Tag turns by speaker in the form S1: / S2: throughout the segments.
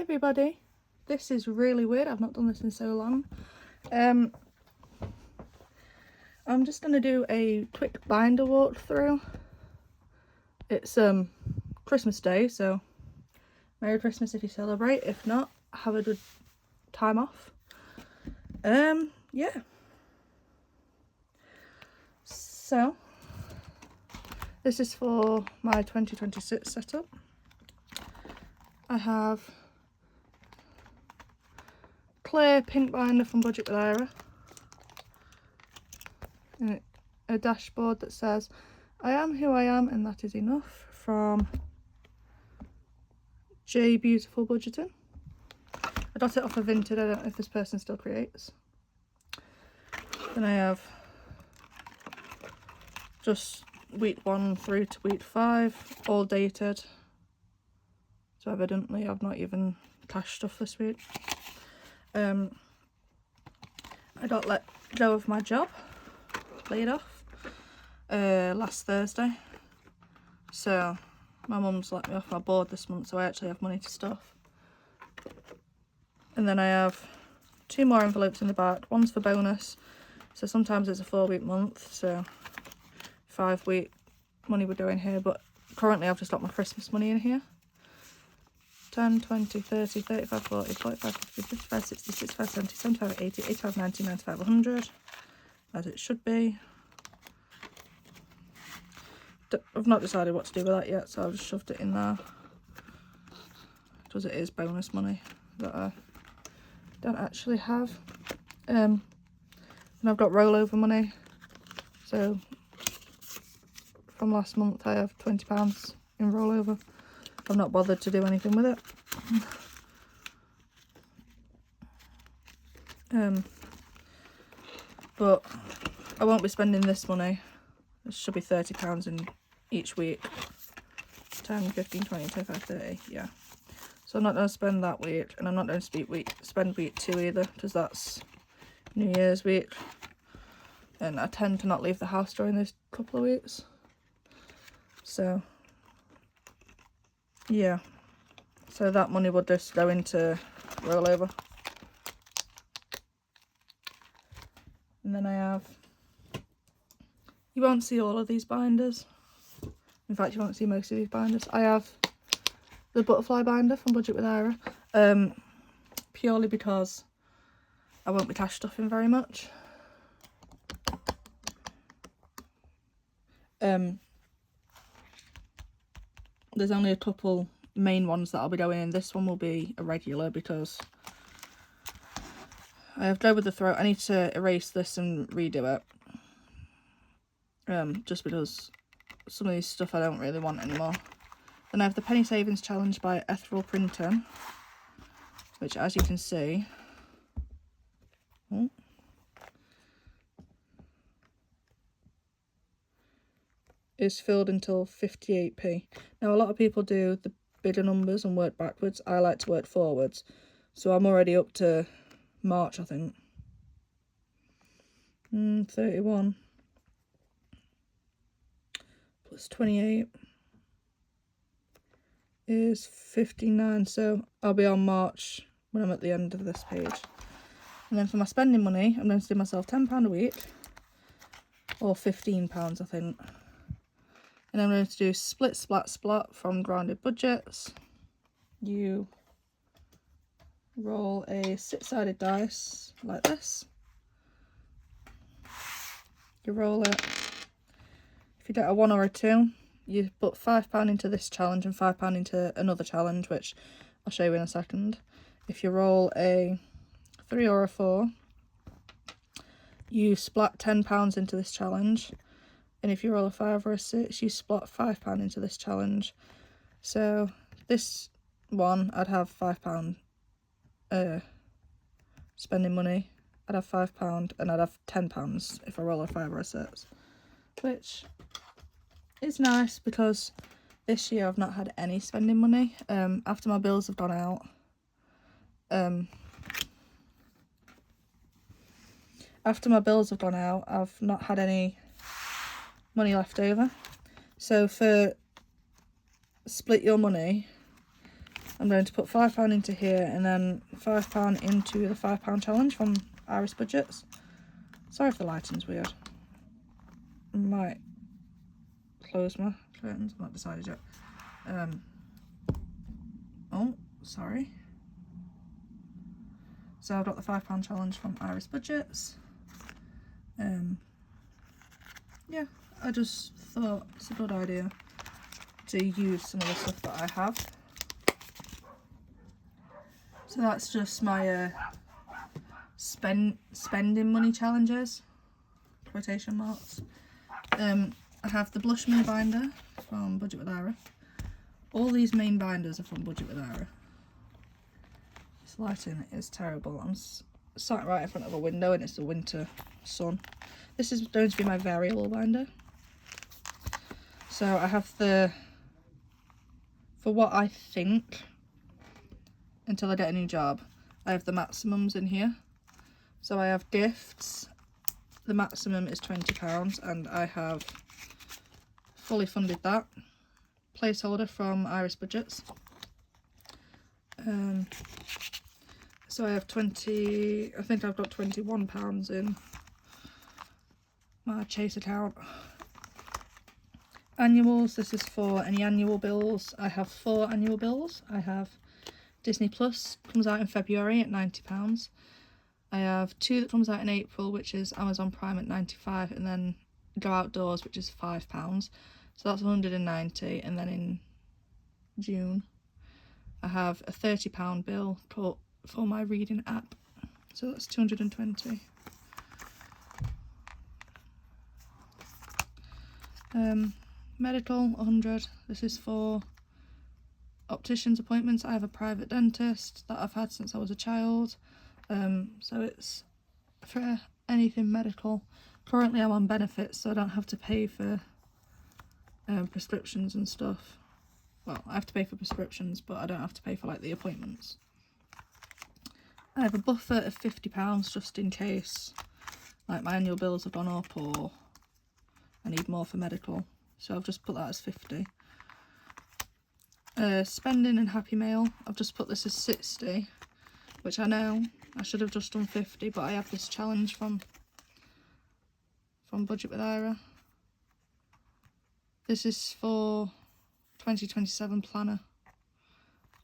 S1: everybody, this is really weird. I've not done this in so long. I'm just going to do a quick binder walkthrough. It's Christmas Day, so Merry Christmas if you celebrate. If not, have a good time off. Yeah. So this is for my 2026 setup. I have clear pink binder from Budget with Ira, and a dashboard that says I am who I am and that is enough from J Beautiful Budgeting. I got it off of Vinted. I don't know if this person still creates. Then I have just week 1 through to week 5, all dated. So evidently I've not even cashed stuff this week. I got let go of my job, laid off, last Thursday. So my mum's let me off my board this month, so I actually have money to stuff. And then I have 2 more envelopes in the back. One's for bonus, so sometimes it's a 4-week month, so 5-week money would go in here, but currently I've just got my Christmas money in here. 10, 20, 30, 35, 40, 45, 50, 55, 60, 65, 70, 75, 80, 85, 90, 95, 100, as it should be. I've not decided what to do with that yet, so I've just shoved it in there, because it is bonus money that I don't actually have. And I've got rollover money, so from last month I have £20 in rollover. I've not bothered to do anything with it. But I won't be spending this money. It should be £30 in each week. 10, 15, 20, 25, 30, yeah. So I'm not going to spend that week, and I'm not going to spend week 2 either, because that's New Year's week. And I tend to not leave the house during those couple of weeks. So yeah, so that money will just go into rollover. And then I have, you won't see all of these binders. In fact, you won't see most of these binders. I have the butterfly binder from Budget with Ira, purely because I won't be cash stuffing very much. There's only a couple main ones that I'll be going in. This one will be a regular because I have Go with the Throat. I need to erase this and redo it. Just because some of these stuff I don't really want anymore. Then I have the Penny Savings Challenge by Ethereal Printing, which, as you can see, is filled until 58p. Now, a lot of people do the bigger numbers and work backwards. I like to work forwards. So I'm already up to March, I think. 31 plus 28 is 59. So I'll be on March when I'm at the end of this page. And then for my spending money, I'm going to do myself £10 a week, or £15, I think. And I'm going to do Split Splat Splat from Grounded Budgets. You roll a 6-sided dice like this. You roll it. If you get a 1 or a 2, you put £5 into this challenge and £5 into another challenge, which I'll show you in a second. If you roll a 3 or a 4, you splat £10 into this challenge. And if you roll a 5 or a 6, you splat £5 into this challenge. So this one, I'd have £5 spending money. I'd have £5 and I'd have £10 if I roll a 5 or a 6. Which is nice because this year I've not had any spending money. After my bills have gone out. I've not had any money left over. So for Split Your Money, I'm going to put £5 into here and then £5 into the £5 challenge from Iris Budgets. Sorry if the lighting's weird. I might close my curtains, I'm not decided yet. Oh, sorry. So I've got the £5 challenge from Iris Budgets. Yeah, I just thought it's a good idea to use some of the stuff that I have. So that's just my spending money challenges, quotation marks. I have the Blush Me binder from Budget with Ira. All these main binders are from Budget with Ira. This lighting is terrible. I'm sat right in front of a window and it's the winter sun. This is going to be my variable binder. So I have the, for what I think, until I get a new job, I have the maximums in here. So I have gifts, the maximum is £20 and I have fully funded that. Placeholder from Iris Budgets. So I have I think I've got £21 in my Chase account. Annuals, this is for any annual bills. I have 4 annual bills. I have Disney Plus, comes out in February at £90. I have 2 that comes out in April, which is Amazon Prime at £95, and then Go Outdoors, which is £5. So that's £190, and then in June I have a £30 bill for my reading app, so that's £220. Medical, £100. This is for optician's appointments. I have a private dentist that I've had since I was a child, so it's for anything medical. Currently I'm on benefits, so I don't have to pay for prescriptions and stuff. Well, I have to pay for prescriptions, but I don't have to pay for like the appointments. I have a buffer of £50 just in case like my annual bills have gone up or I need more for medical, so I've just put that as 50. Spending and Happy Mail, I've just put this as 60, which I know I should have just done 50, but I have this challenge from Budget with Ira. This is for 2027 planner,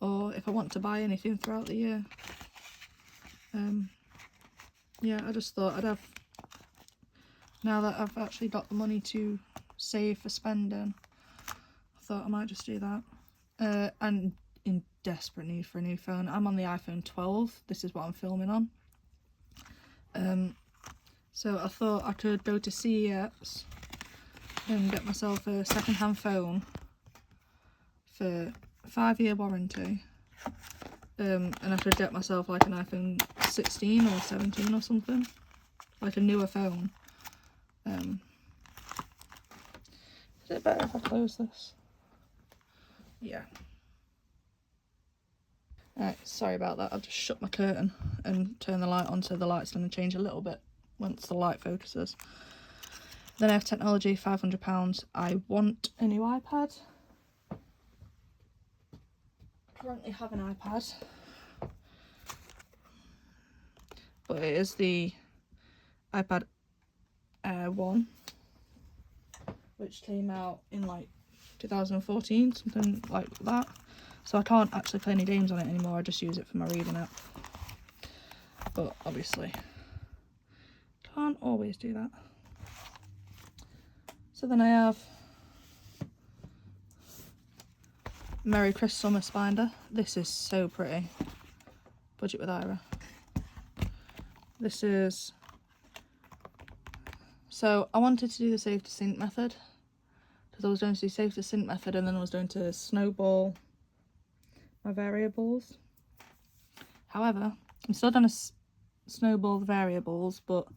S1: or if I want to buy anything throughout the year. Yeah, I just thought I'd have, now that I've actually got the money to save for spending, I thought I might just do that. And in desperate need for a new phone. I'm on the iPhone 12, this is what I'm filming on. So I thought I could go to CEX and get myself a second-hand phone for 5-year warranty, and I could get myself like an iPhone 16 or 17 or something, like a newer phone. Is it better if I close this? Yeah. Alright, sorry about that, I've just shut my curtain and turned the light on, so the light's going to change a little bit once the light focuses. Then I have technology, £500. I want a new iPad. I currently have an iPad, but it is the iPad Air 1, which came out in like 2014, something like that. So I can't actually play any games on it anymore, I just use it for my reading app. But obviously, can't always do that. So then I have Merry Christmas binder. This is so pretty. Budget with Ira. This is, so I wanted to do the save to sync method, because I was going to do save to sync method and then I was going to snowball my variables. However, I'm still going to snowball the variables, but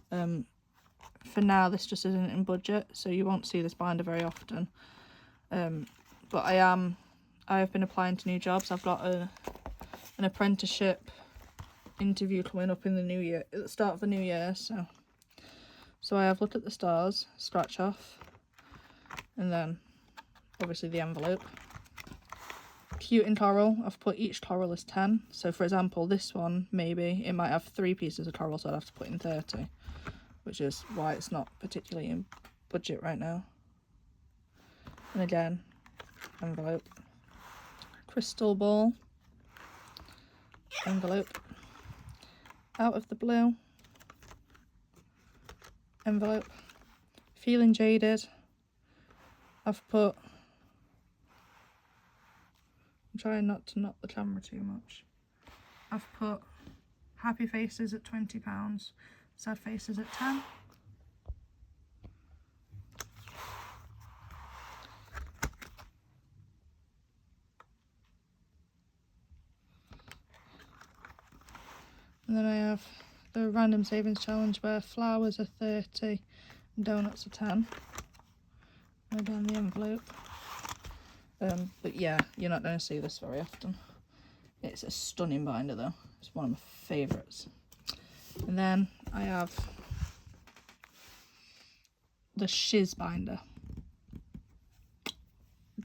S1: for now this just isn't in budget, so you won't see this binder very often. But I have been applying to new jobs. I've got an apprenticeship interview coming up in the new year, at the start of the new year, so I have looked at the stars, scratch off, and then obviously the envelope. cute in coral, I've put each coral as 10. So for example, this one, maybe, it might have 3 pieces of coral, so I'd have to put in 30. Which is why it's not particularly in budget right now. And again, envelope. Crystal ball. Envelope. Out of the blue. Envelope. Feeling jaded. I've put... I'm trying not to knock the camera too much. I've put happy faces at £20. Sad faces at 10. And then I have the random savings challenge where flowers are 30 and donuts are 10. Go down the envelope. But yeah, you're not going to see this very often. It's a stunning binder though. It's one of my favourites. And then I have the Shiz binder.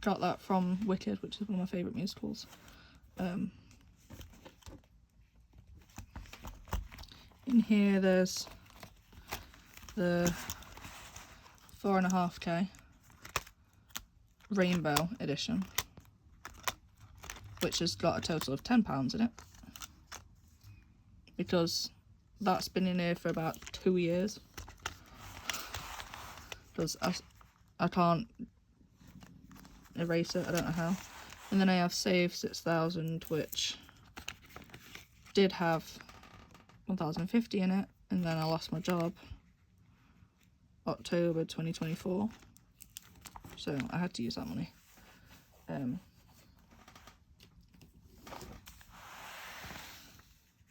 S1: Got that from Wicked, which is one of my favourite musicals. In here there's the 4.5k rainbow edition, which has got a total of £10 in it, because that's been in here for about 2 years, because I can't erase it, I don't know how. And then I have Save 6000, which did have 1050 in it, and then I lost my job October 2024, so I had to use that money.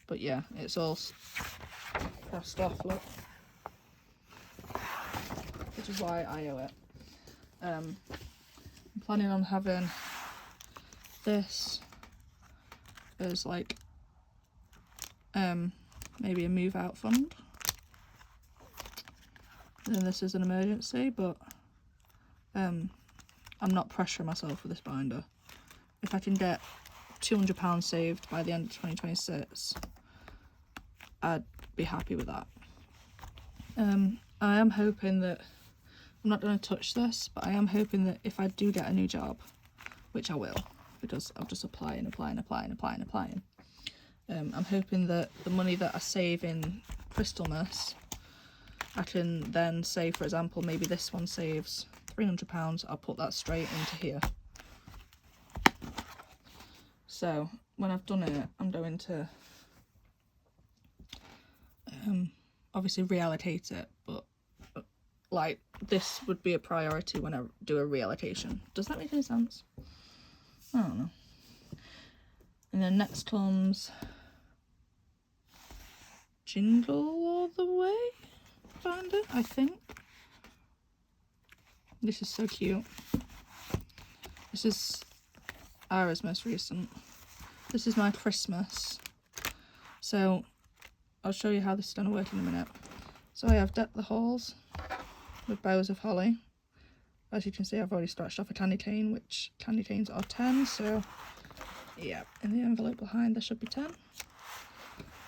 S1: But yeah, it's all crossed off, look, which is why I owe it. I'm planning on having this as like maybe a move out fund, and then this is an emergency, but I'm not pressuring myself with this binder. If I can get £200 saved by the end of 2026, I'd be happy with that. I am hoping that, I'm not going to touch this, but I am hoping that if I do get a new job, which I will, because I'll just apply and apply and apply and apply and applying, I'm hoping that the money that I save in Crystalmas, I can then say, for example, maybe this one saves £300, I'll put that straight into here. So when I've done it, I'm going to obviously reallocate it, but like this would be a priority when I do a reallocation. Does that make any sense? I don't know. And then next comes Jingle All the Way binder, I think. This is so cute. This is Ara's most recent. This is my Christmas. So I'll show you how this is going to work in a minute. So I have Deck the Halls with bows of holly. As you can see, I've already scratched off a candy cane, which candy canes are 10, so yeah, in the envelope behind there should be 10.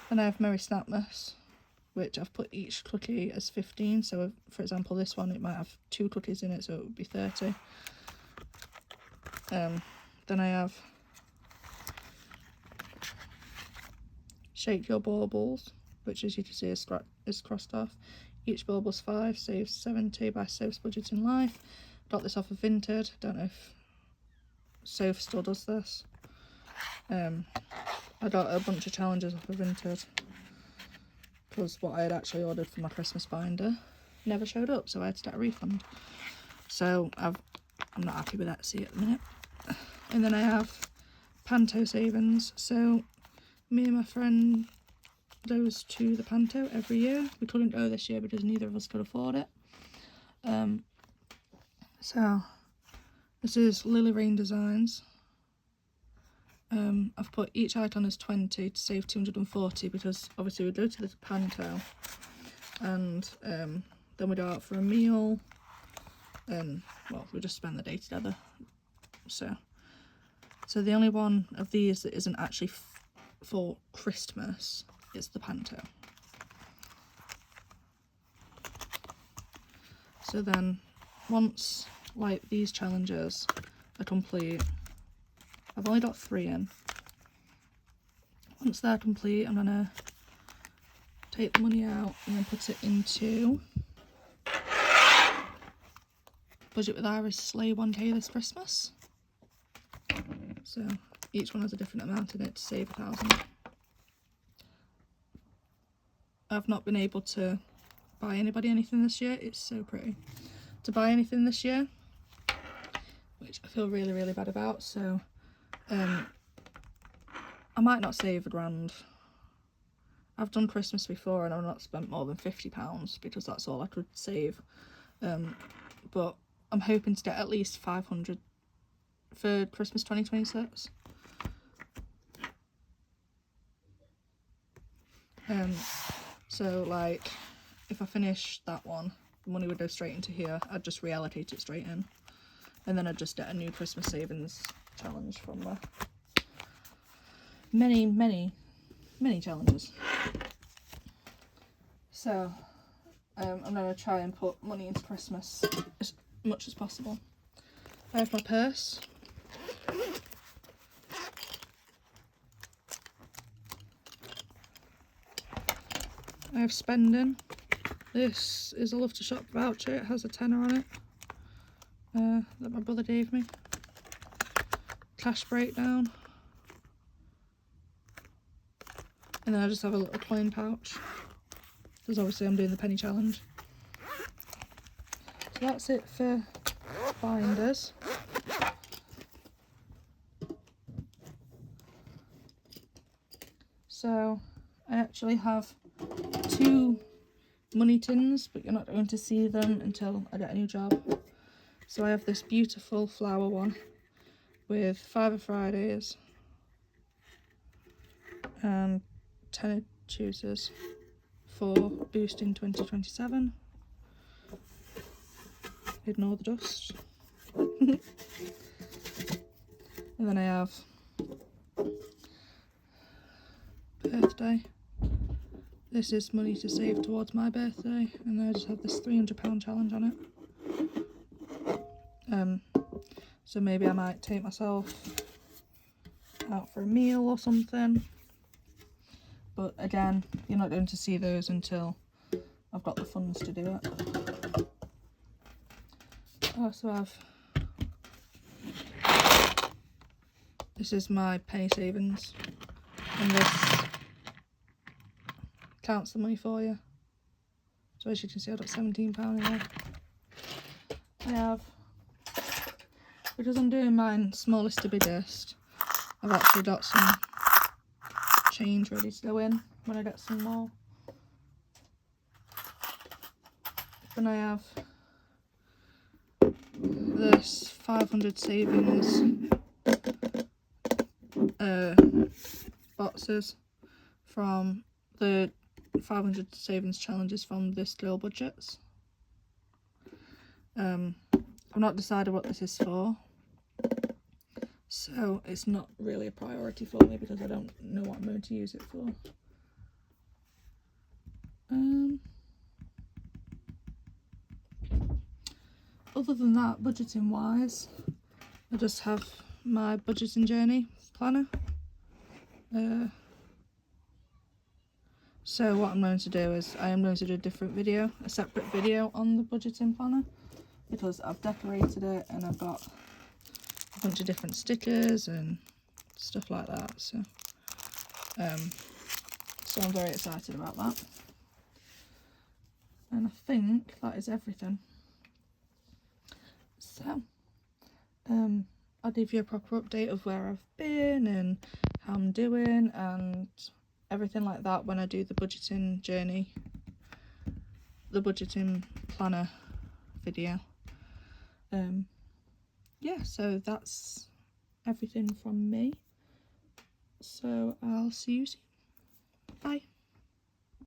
S1: Then I have Merry Snapmas, which I've put each cookie as 15, so if, for example, this one, it might have 2 cookies in it, so it would be 30. Then I have Shake Your Baubles, which as you can see is crossed off. Each bauble's 5, saves 70 by Soph's Budgeting Life. Got this off of Vinted. Don't know if Soph still does this. I got a bunch of challenges off of Vinted because what I had actually ordered for my Christmas binder never showed up, so I had to get a refund. So I'm not happy with that at the minute. And then I have Panto savings. So me and my friend goes to the Panto every year. We couldn't go this year because neither of us could afford it. So this is Lily Rain Designs. I've put each icon as 20 to save 240 because obviously we go to this Panto and then we go out for a meal and well, we just spend the day together. So So the only one of these that isn't actually for Christmas is the Panto. So then once like these challenges are complete, I've only got 3 in. Once they're complete, I'm gonna take the money out and then put it into Budget with Iris Slay 1k this Christmas. So each one has a different amount in it to save 1,000. I've not been able to buy anybody anything this year. It's so pretty to buy anything this year, which I feel really, really bad about. So I might not save £1,000. I've done Christmas before and I've not spent more than £50 because that's all I could save. But I'm hoping to get at least 500 for Christmas 2026. So like if I finish that one, the money would go straight into here. I'd just reallocate it straight in, and then I'd just get a new Christmas savings challenge from there. Many challenges. So I'm going to try and put money into Christmas as much as possible. I have my purse. I have spending. This is a Love to Shop voucher. It has a tenner on it that my brother gave me. Cash breakdown. And then I just have a little coin pouch, because obviously I'm doing the penny challenge. So that's it for binders. So I actually have 2 money tins, but you're not going to see them until I get a new job. So I have this beautiful flower one with Fiver Fridays and tenner Tuesdays for boosting 2027. Ignore the dust. And then I have birthday. This is money to save towards my birthday, and then I just have this £300 challenge on it. So maybe I might take myself out for a meal or something. But again, you're not going to see those until I've got the funds to do it. I also have, this is my penny savings, and this counts the money for you. So as you can see, I've got £17 in there. I have, because I'm doing mine smallest to biggest, I've actually got some change ready to go in when I get some more. Then I have this 500 savings boxes from the 500 savings challenges from This Girl Budgets. I've not decided what this is for, so it's not really a priority for me because I don't know what I'm going to use it for. Other than that, budgeting wise, I just have my budgeting journey planner. So what I'm going to do is I am going to do a separate video on the budgeting planner, because I've decorated it and I've got a bunch of different stickers and stuff like that. So I'm very excited about that. And I think that is everything. So I'll give you a proper update of where I've been and how I'm doing and everything like that when I do the budgeting journey, the budgeting planner video. Yeah, so that's everything from me. So I'll see you soon. Bye.